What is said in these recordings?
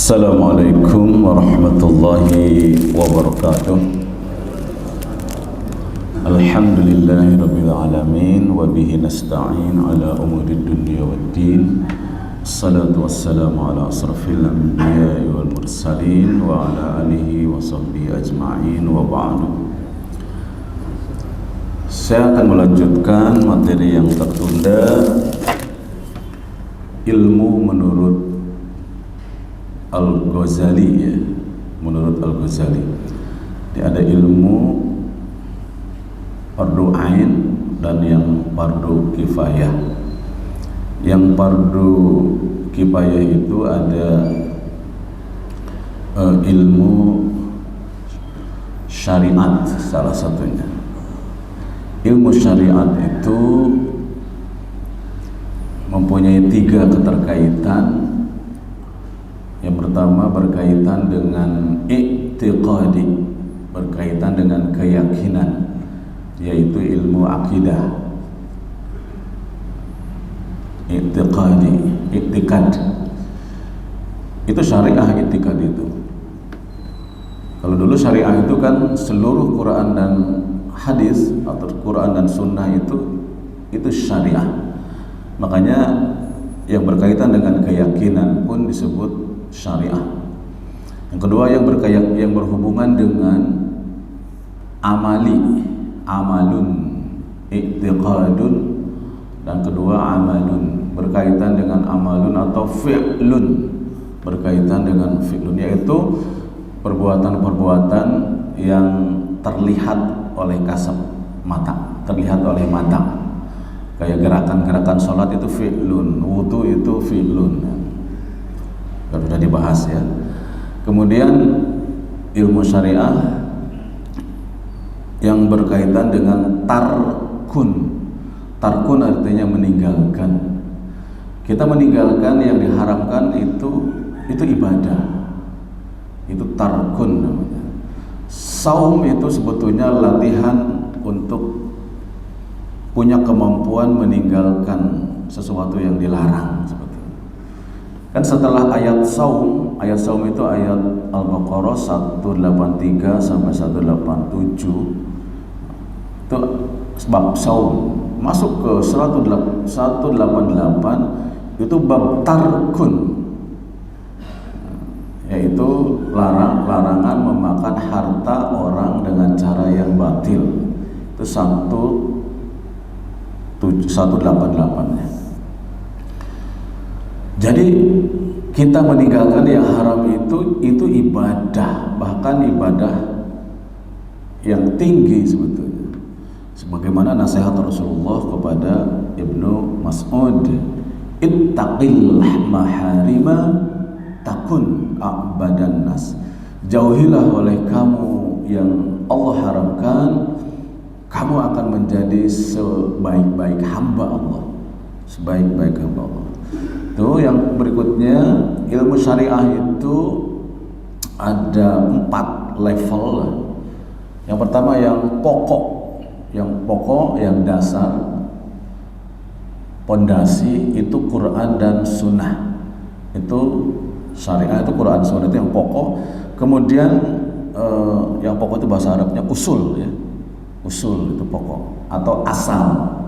Assalamualaikum warahmatullahi wabarakatuh. Alhamdulillahi rabbil alamin wa bihi nasta'in ala umurid dunya waddin. Assalatu wassalamu ala asrafil anbiya'i wal mursalin wa ala alihi wa sahbihi ajma'in wa ba'du. Saya akan melanjutkan materi yang tertunda, ilmu menurut Al-Ghazali, ya. Menurut Al-Ghazali ada ilmu fardu ain dan yang fardu kifayah. Yang fardu kifayah itu ada ilmu syariat salah satunya. Ilmu syariat itu mempunyai 3 keterkaitan. Yang pertama berkaitan dengan i'tiqadi, berkaitan dengan keyakinan, yaitu ilmu akidah. I'tiqadi, i'tikad itu syariah. I'tikad itu, kalau dulu syariah itu kan seluruh Quran dan hadis atau Quran dan sunnah itu syariah. Makanya yang berkaitan dengan keyakinan pun disebut syariah. Yang kedua yang berhubungan dengan amalun, i'tiqadun, dan kedua amalun, berkaitan dengan amalun atau fi'lun, berkaitan dengan fi'lun, yaitu perbuatan-perbuatan yang terlihat oleh kasat mata, terlihat oleh mata. Kayak gerakan-gerakan sholat itu fi'lun, wudu itu fi'lun, sudah dibahas ya. Kemudian ilmu syariah yang berkaitan dengan tarkun. Tarkun artinya meninggalkan. Kita meninggalkan yang diharamkan itu ibadah. Itu tarkun namanya. Saum itu sebetulnya latihan untuk punya kemampuan meninggalkan sesuatu yang dilarang. Kan setelah ayat saum itu ayat Al-Baqarah 183 sampai 187 itu bab saum. Masuk ke 188 itu bab tarkun, yaitu larangan memakan harta orang dengan cara yang batil. Itu 188 ya. Jadi kita meninggalkan yang haram itu ibadah, bahkan ibadah yang tinggi sebetulnya. Sebagaimana nasihat Rasulullah kepada Ibnu Mas'ud, ittaqil maharima takun a'badan nas. Jauhilah oleh kamu yang Allah haramkan, kamu akan menjadi sebaik-baik hamba Allah, sebaik-baik hamba Allah. Itu yang berikutnya, ilmu syariah itu ada 4 level. Yang pertama yang pokok, yang dasar, pondasi itu Quran dan Sunnah. Itu syariah, itu Quran Sunnah, itu yang pokok. Kemudian yang pokok itu bahasa Arabnya usul ya. Usul itu pokok atau asal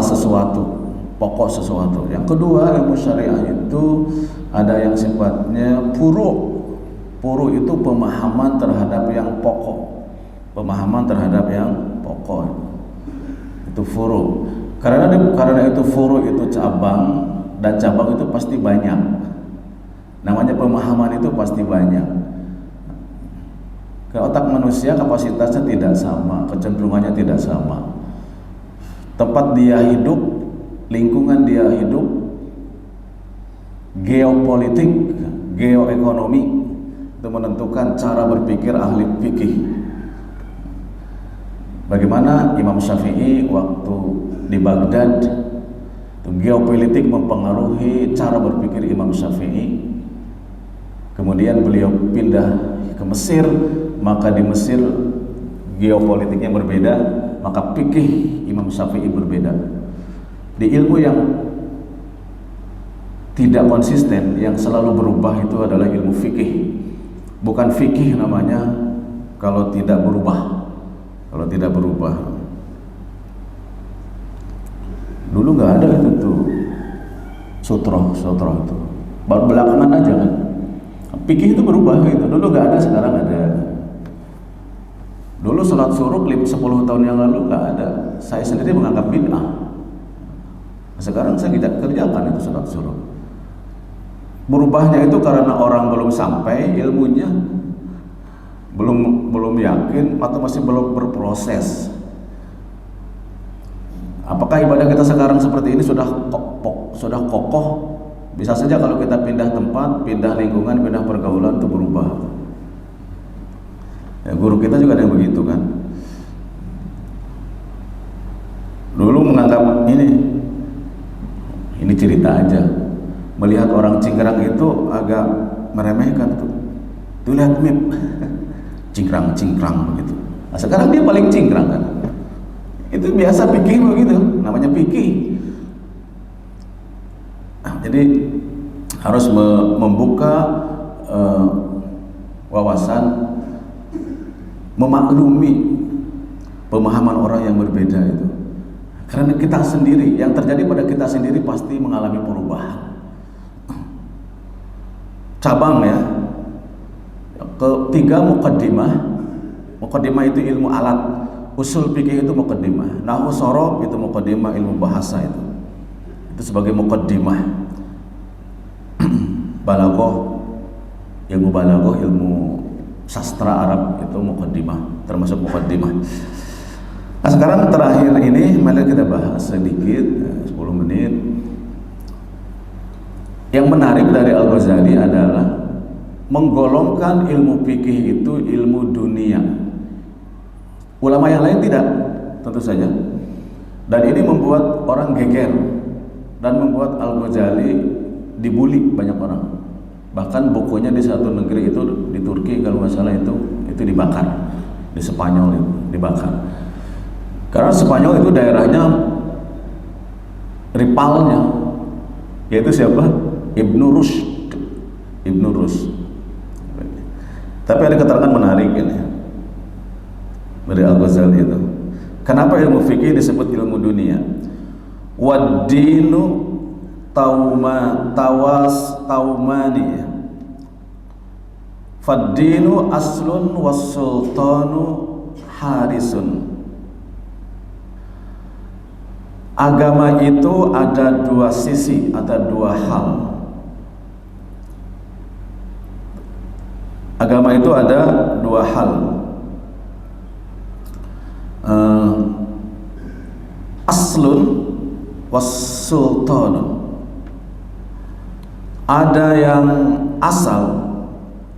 sesuatu, pokok sesuatu. Yang kedua, ilmu syariah itu ada yang sifatnya furu'. Furu' itu pemahaman terhadap yang pokok. Pemahaman terhadap yang pokok. Itu furu'. Karena itu furu' itu cabang, dan cabang itu pasti banyak. Namanya pemahaman itu pasti banyak. Ke otak manusia kapasitasnya tidak sama, kecenderungannya tidak sama. Tempat dia hidup, lingkungan dia hidup, geopolitik, geoekonomi itu menentukan cara berpikir ahli fikih. Bagaimana Imam Syafi'i waktu di Baghdad, geopolitik mempengaruhi cara berpikir Imam Syafi'i. Kemudian beliau pindah ke Mesir, maka di Mesir geopolitiknya berbeda, maka fikih Imam Syafi'i berbeda. Di ilmu yang tidak konsisten, yang selalu berubah itu adalah ilmu fikih. Bukan fikih namanya kalau tidak berubah. Kalau tidak berubah. Dulu nggak ada itu tuh sutroh itu. Baru belakangan aja kan. Fikih itu berubah gitu. Dulu nggak ada, sekarang ada. Dulu sholat syuruk 10 tahun yang lalu nggak ada. Saya sendiri menganggap bid'ah. Sekarang saya tidak kerjakan itu sholat syuruk. Berubahnya itu karena orang belum sampai ilmunya, belum yakin atau masih belum berproses. Apakah ibadah kita sekarang seperti ini sudah kokoh? Bisa saja kalau kita pindah tempat, pindah lingkungan, pindah pergaulan itu berubah. Ya, guru kita juga ada yang begitu kan. Dulu menganggap ini cerita aja. Melihat orang cingkrang itu agak meremehkan tuh. Tuh lihat mip, cingkrang begitu. Nah, sekarang dia paling cingkrang kan. Itu biasa pikir begitu, namanya pikir. Nah, jadi harus membuka wawasan, memaklumi pemahaman orang yang berbeda itu. Karena kita sendiri, yang terjadi pada kita sendiri pasti mengalami perubahan. Cabang ya. Ketiga muqaddimah. Muqaddimah itu ilmu alat. Usul fikih itu muqaddimah. Nahwu sorof itu muqaddimah, ilmu bahasa itu. Itu sebagai muqaddimah. Balaghah, ilmu balaghah, ilmu sastra Arab itu muqaddimah, termasuk muqaddimah. Nah, sekarang terakhir ini mari kita bahas sedikit 10 menit. Yang menarik dari Al-Ghazali adalah menggolongkan ilmu fikih itu ilmu dunia. Ulama yang lain tidak, tentu saja. Dan ini membuat orang geger dan membuat Al-Ghazali dibully banyak orang. Bahkan bukunya di satu negeri itu, di Turki kalau nggak salah itu dibakar, di Spanyol itu dibakar. Karena Spanyol itu daerahnya rivalnya, yaitu siapa? Ibnu Rushd. Tapi ada keterangan menarik ini dari Al-Ghazali itu. Kenapa ilmu fikih disebut ilmu dunia? Wad-dinu taumani. Fad-dinu aslun was-sultanu harisun. Agama itu ada dua sisi, ada dua hal. Agama itu ada dua hal. Aslun was sultan. Ada yang asal,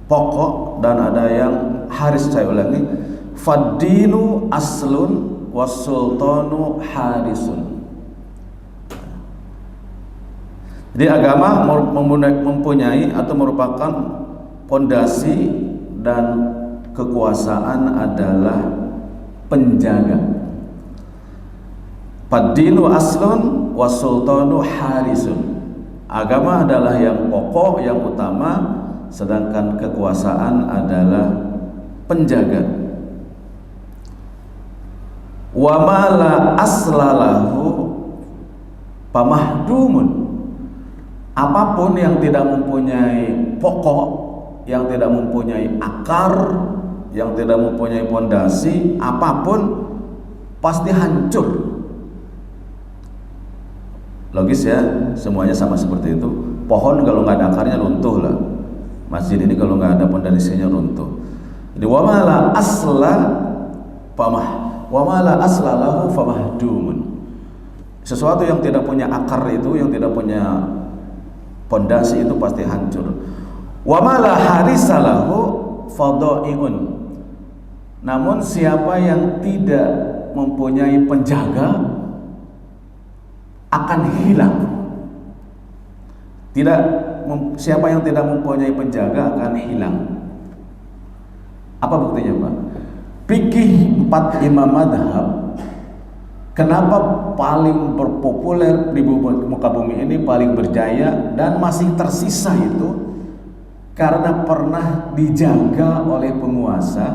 pokok, dan ada yang haris. Saya ulangi, fad-dinu aslun was sultanu harisun. Jadi agama mempunyai atau merupakan pondasi dan kekuasaan adalah penjaga. Fad-dinu aslun was sultanu harisun. Agama adalah yang pokok, yang utama, sedangkan kekuasaan adalah penjaga. Wa ma la aslalahu pamahdumun. Apapun yang tidak mempunyai pokok, yang tidak mempunyai akar, yang tidak mempunyai pondasi, apapun pasti hancur. Logis ya, semuanya sama seperti itu. Pohon kalau nggak ada akarnya runtuh lah. Masjid ini kalau nggak ada pondasinya runtuh. Jadi wa ma la asla lahu famahdumun. Sesuatu yang tidak punya akar itu, yang tidak punya pondasi itu pasti hancur. Wa ma la harisa lahu fadaiun. Namun siapa yang tidak mempunyai penjaga akan hilang. Siapa yang tidak mempunyai penjaga akan hilang. Apa buktinya, Pak? Fikih 4 imam madhab Kenapa paling berpopuler di muka bumi ini, paling berjaya dan masih tersisa itu? Karena pernah dijaga oleh penguasa,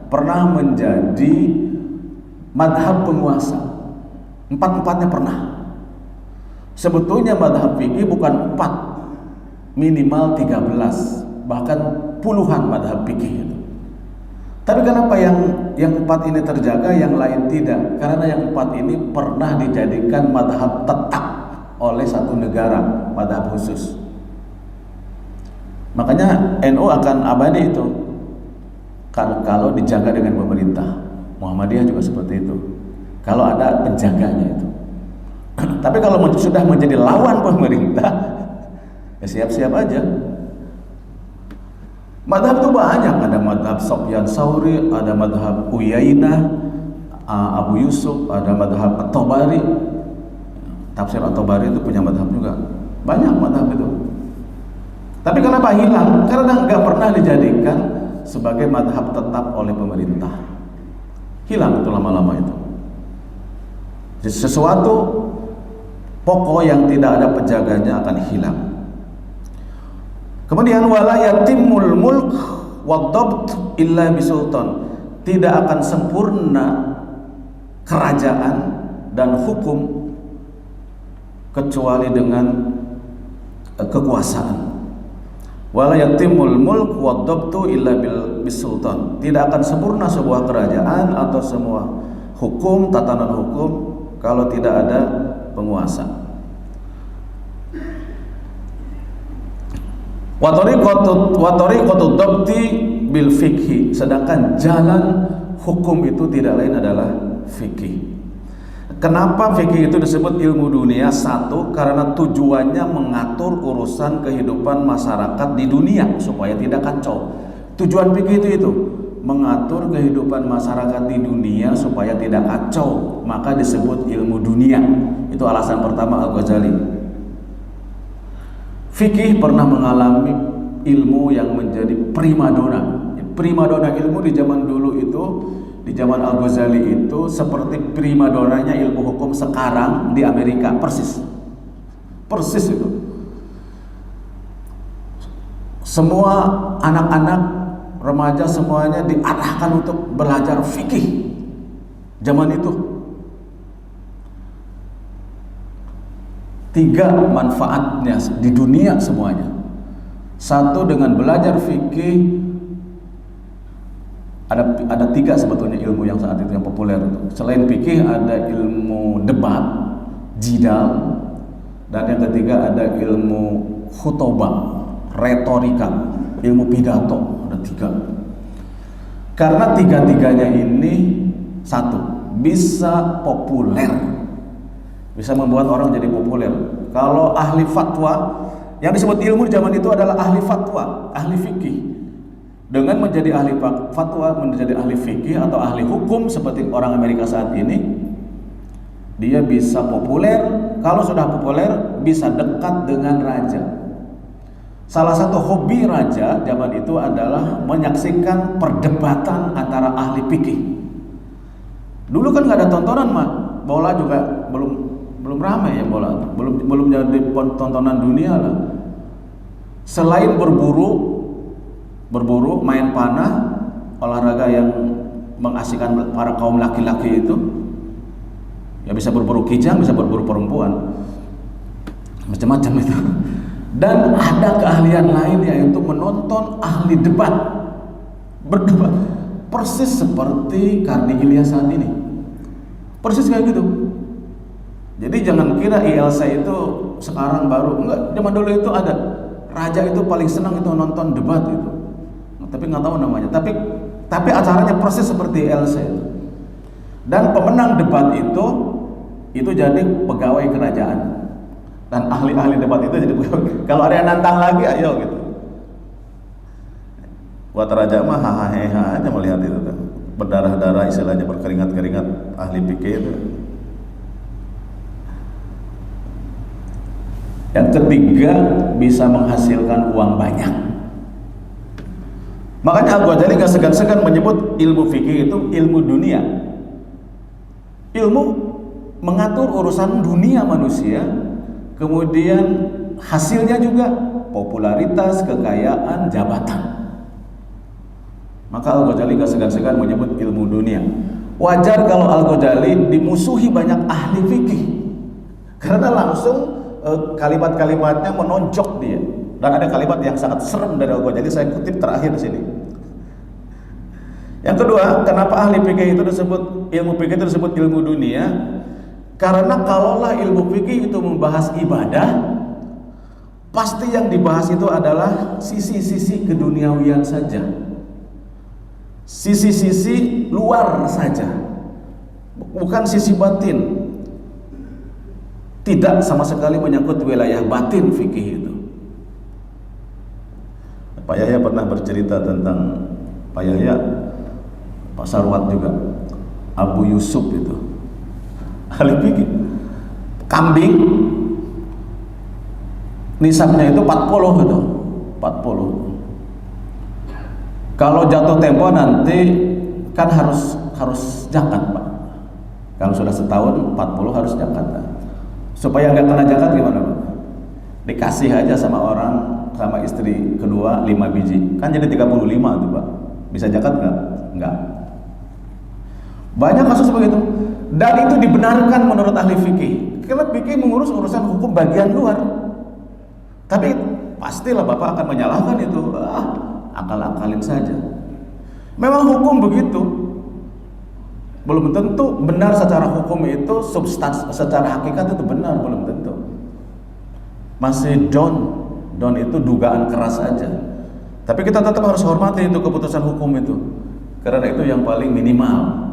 pernah menjadi madhab penguasa. Empat-empatnya pernah. Sebetulnya madhab fikih bukan 4, minimal 13, bahkan puluhan madhab fikih itu. Tapi kenapa yang 4 ini terjaga, yang lain tidak? Karena yang 4 ini pernah dijadikan madhab tetap oleh satu negara, madhab khusus. Makanya NU akan abadi itu kalau dijaga dengan pemerintah. Muhammadiyah juga seperti itu, kalau ada penjaganya itu. Tapi kalau sudah menjadi lawan pemerintah, ya siap-siap aja. Madhab itu banyak, ada madhab Sufyan Tsauri, ada madhab Uyainah, Abu Yusuf, ada madhab At-Tabari. Tafsir At-Tabari itu punya madhab juga, banyak madhab itu. Tapi kenapa hilang? Karena nggak pernah dijadikan sebagai madhab tetap oleh pemerintah. Hilang itu lama-lama itu. Sesuatu pokok yang tidak ada penjaganya akan hilang. Kemudian wala yatimul mulk waddabt illa bisultan. Tidak akan sempurna kerajaan dan hukum kecuali dengan kekuasaan. Wala yatimul mulk waddabtu illa bisultan. Tidak akan sempurna sebuah kerajaan atau semua hukum, tatanan hukum kalau tidak ada penguasa. Wa tariqatu dhabti bil fikhi, sedangkan jalan hukum itu tidak lain adalah fikih. Kenapa fikih itu disebut ilmu dunia? Satu, karena tujuannya mengatur urusan kehidupan masyarakat di dunia supaya tidak kacau. Tujuan fikih itu mengatur kehidupan masyarakat di dunia supaya tidak kacau, maka disebut ilmu dunia. Itu alasan pertama Al-Ghazali. Fikih pernah mengalami ilmu yang menjadi primadona. Primadona ilmu di zaman dulu itu, di zaman Al-Ghazali itu seperti primadonanya ilmu hukum sekarang di Amerika, persis itu. Semua anak-anak remaja semuanya diarahkan untuk belajar fikih zaman itu. 3 manfaatnya di dunia semuanya. 1, dengan belajar fikih, ada 3 sebetulnya ilmu yang saat itu yang populer. Selain fikih ada ilmu debat, jidal, dan yang ketiga ada ilmu khutbah, retorika, ilmu pidato. Ada 3. Karena 3-tiganya ini, 1, bisa populer, bisa membuat orang jadi populer. Kalau ahli fatwa, yang disebut ilmu di zaman itu adalah ahli fatwa, ahli fikih. Dengan menjadi ahli fatwa, menjadi ahli fikih atau ahli hukum seperti orang Amerika saat ini, dia bisa populer. Kalau sudah populer, bisa dekat dengan raja. Salah satu hobi raja zaman itu adalah menyaksikan perdebatan antara ahli fikih. Dulu kan nggak ada tontonan, bola juga belum ramai ya, bola belum jadi tontonan dunia lah. Selain berburu, main panah, olahraga yang mengasihkan para kaum laki-laki itu, ya bisa berburu kijang, bisa berburu perempuan, macam-macam itu. Dan ada keahlian lain, yaitu menonton ahli berdebat, persis seperti Karni Ilyas saat ini, persis kayak gitu. Jadi jangan kira ILC itu sekarang baru, enggak, zaman dulu itu ada. Raja itu paling senang itu nonton debat itu, tapi nggak tahu namanya. Tapi acaranya persis seperti ILC itu. Dan pemenang debat itu jadi pegawai kerajaan. Dan ahli-ahli debat itu jadi pegawai. Kalau ada yang nantang lagi, ayo gitu. Buat raja mah hahaha aja melihat itu kan. Berdarah-darah, istilahnya berkeringat-keringat ahli fikih itu. Yang ketiga, bisa menghasilkan uang banyak. Makanya Al-Ghazali gak segan-segan menyebut ilmu fikih itu ilmu dunia. Ilmu mengatur urusan dunia manusia, kemudian hasilnya juga popularitas, kekayaan, jabatan. Maka Al-Ghazali gak segan-segan menyebut ilmu dunia. Wajar kalau Al-Ghazali dimusuhi banyak ahli fikih, karena langsung kalimat-kalimatnya menonjok dia. Dan ada kalimat yang sangat serem dari Al-Ghazali, saya kutip terakhir di sini. Yang kedua, kenapa ahli fikih itu disebut ilmu fikih itu disebut ilmu dunia? Karena kalaulah ilmu fikih itu membahas ibadah, pasti yang dibahas itu adalah sisi-sisi keduniawian saja, sisi-sisi luar saja, bukan sisi batin. Tidak sama sekali menyangkut wilayah batin fikih itu. Pak Yahya pernah bercerita tentang Pak Yahya, Pak Sarwat juga, Abu Yusuf itu ahli fikih. Kambing nisabnya itu 40 gitu, 40. Kalau jatuh tempo nanti kan harus zakat, Pak. Kalau sudah setahun 40 harus zakat. Supaya nggak kena zakat gimana, Pak? Dikasih aja sama orang, sama istri kedua 5 biji, kan jadi 35 tuh, Pak. Bisa zakat nggak? Nggak. Banyak kasus begitu. Dan itu dibenarkan menurut ahli fikih. Karena fikih mengurus urusan hukum bagian luar. Tapi pastilah Bapak akan menyalahkan itu. Akal-akalin saja. Memang hukum begitu. Belum tentu benar secara hukum itu, substansi secara hakikat itu benar, belum tentu. Masih don itu dugaan keras saja. Tapi kita tetap harus hormati itu keputusan hukum itu, karena itu yang paling minimal.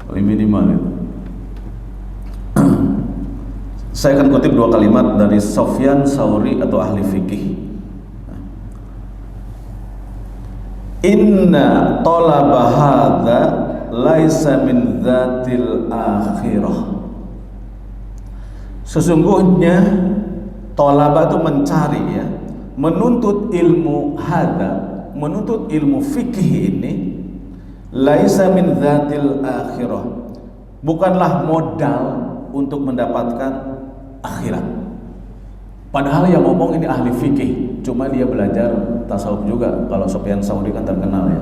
Paling minimal itu. Saya akan kutip 2 kalimat dari Sufyan Tsauri atau ahli fikih. Inna talaba hadza laisa min dzatil akhirah. Sesungguhnya talaba itu mencari, ya, menuntut ilmu hadza, menuntut ilmu fikih ini, laisa min dzatil akhirah, bukanlah modal untuk mendapatkan akhirat. Padahal yang ngomong ini ahli fikih, cuma dia belajar tasawuf juga. Kalau Sufyan Tsauri kan terkenal, ya,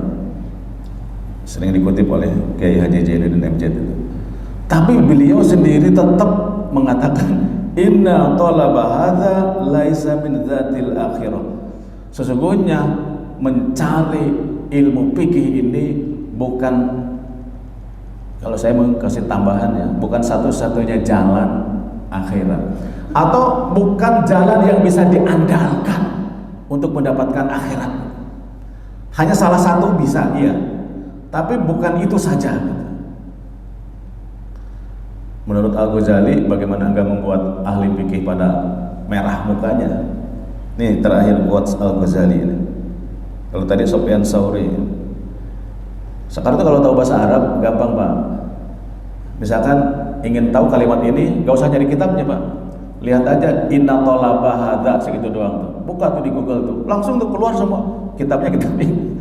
sering dikutip oleh Kiai Haji Jainuddin MZ itu. Tapi beliau sendiri tetap mengatakan inna talaba hadza laisa min dzatil akhirah. Sesungguhnya mencari ilmu fikih ini bukan, kalau saya mau kasih tambahan, ya, bukan satu-satunya jalan akhirat, atau bukan jalan yang bisa diandalkan untuk mendapatkan akhirat. Hanya salah satu bisa, iya, tapi bukan itu saja. Menurut Al-Ghazali, bagaimana enggak membuat ahli fikih pada merah mukanya? Nih terakhir quotes Al-Ghazali ini. Kalau tadi Sufyan Tsauri, sekarang tuh kalau tahu bahasa Arab gampang, Pak. Misalkan ingin tahu kalimat ini, gak usah nyari kitabnya, Pak. Lihat aja inna talaba hadza, segitu doang tuh. Buka tuh di Google tuh, langsung tuh keluar semua kitabnya, kitab ini.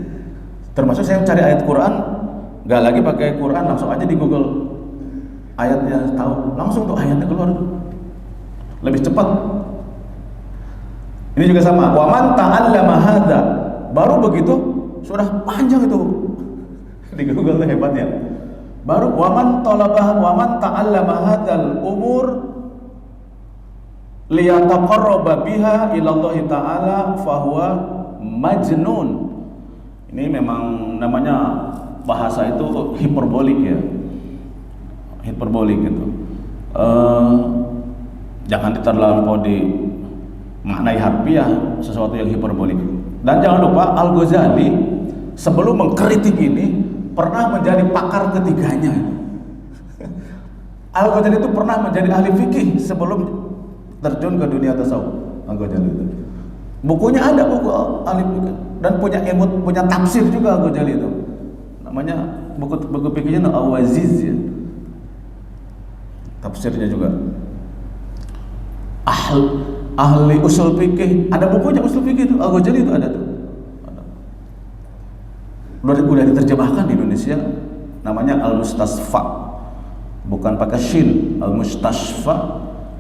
Termasuk saya cari ayat Quran, gak lagi pakai Quran, langsung aja di Google ayatnya, tahu langsung tuh ayatnya keluar tuh. Lebih cepat. Ini juga sama. Wa man ta'allama hadza, baru begitu sudah panjang itu di Google tuh, hebatnya. Baru wa man talaba wa man ta'allama hadzal umur liyataqarraba biha ila Allah taala fahuwa majnun. Ini memang namanya bahasa itu hiperbolik, ya. Hiperbolik gitu. Jangan terlampau di maknai harfiah sesuatu yang hiperbolik. Dan jangan lupa Al-Ghazali sebelum mengkritik ini pernah menjadi pakar ketiganya. Al-Ghazali itu pernah menjadi ahli fikih sebelum terjun ke dunia tasawuf. Al-Ghazali itu bukunya ada, buku ahli fikih, dan punya ilmu, punya tafsir juga Al-Ghazali itu. Namanya buku fikihnya Al-Waziz, ya. Tafsirnya juga. Ahli usul fikih, ada bukunya usul fikih itu, Al-Ghazali itu ada tuh. Udah diterjemahkan di Indonesia, namanya Al-Mustasfa. bukan pakai shin. Al-mustashfa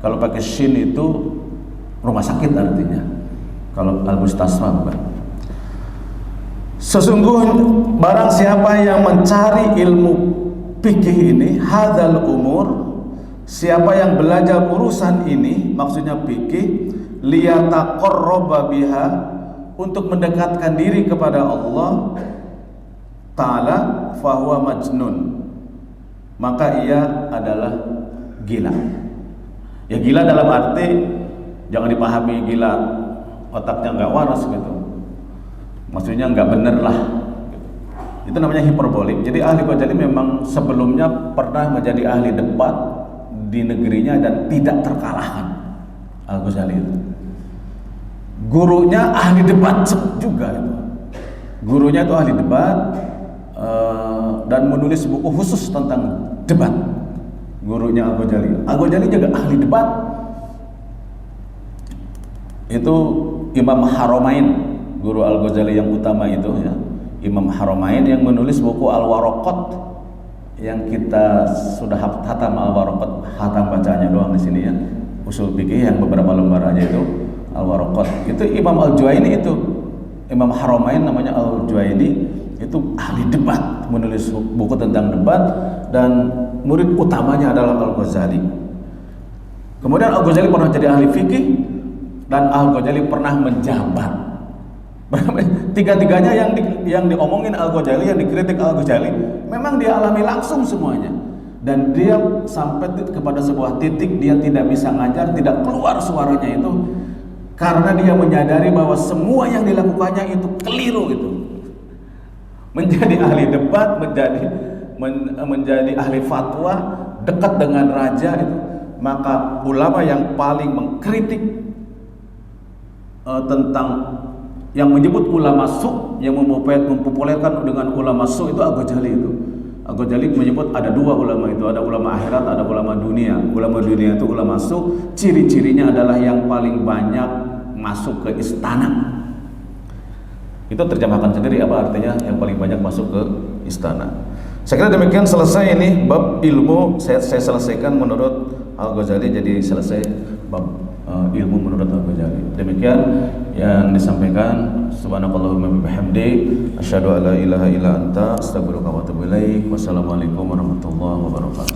kalau pakai shin itu rumah sakit artinya. Kalau al-mustashfa bukan. Sesungguhnya barang siapa yang mencari ilmu fikih ini, hadzal umur, siapa yang belajar urusan ini, maksudnya fikih, liyataqarraba biha, untuk mendekatkan diri kepada Allah Ta'ala, fahuwa majnun, maka ia adalah gila. Ya gila dalam arti jangan dipahami gila otaknya nggak waras gitu, maksudnya nggak bener lah, itu namanya hiperbolik. Jadi ahli Ghazali memang sebelumnya pernah menjadi ahli debat di negerinya dan tidak terkalahkan. Al-Ghazali itu gurunya ahli debat juga itu. Gurunya itu ahli debat dan menulis buku khusus tentang debat. Gurunya Al-Ghazali. Al-Ghazali juga ahli debat. Itu Imam Haramain, guru Al-Ghazali yang utama itu ya. Imam Haramain yang menulis buku Al-Waraqat yang kita sudah hatam Al-Waraqat, hatam bacanya doang di sini ya. Usul fikih yang beberapa lembar aja itu Al-Waraqat. Itu Imam Al-Juwaini itu. Imam Haramain namanya Al-Juwaini, itu ahli debat, menulis buku tentang debat dan murid utamanya adalah Al-Ghazali. Kemudian Al-Ghazali pernah jadi ahli fikih dan Al-Ghazali pernah menjabat. Tiga-tiganya yang diomongin Al-Ghazali, yang dikritik Al-Ghazali, memang dia alami langsung semuanya. Dan dia sampai kepada sebuah titik dia tidak bisa ngajar, tidak keluar suaranya itu karena dia menyadari bahwa semua yang dilakukannya itu keliru itu. Menjadi ahli debat, menjadi ahli fatwa, dekat dengan raja itu, maka ulama yang paling mengkritik tentang yang menyebut ulama su, yang mempopulerkan dengan ulama su itu Al-Ghazali itu. Al-Ghazali menyebut ada dua ulama itu, ada ulama akhirat, ada ulama dunia. Ulama dunia itu ulama su, ciri-cirinya adalah yang paling banyak masuk ke istana. Itu terjemahkan sendiri apa artinya yang paling banyak masuk ke istana. Saya kira demikian, selesai ini bab ilmu. Saya selesaikan menurut Al-Ghazali, jadi selesai bab ilmu menurut Al-Ghazali. Demikian yang disampaikan. Subhanakallahumma bihamdi, asyhadu an la ilaha illa anta, astaghfiruka wa atubu ilaik. Wassalamualaikum warahmatullahi wabarakatuh.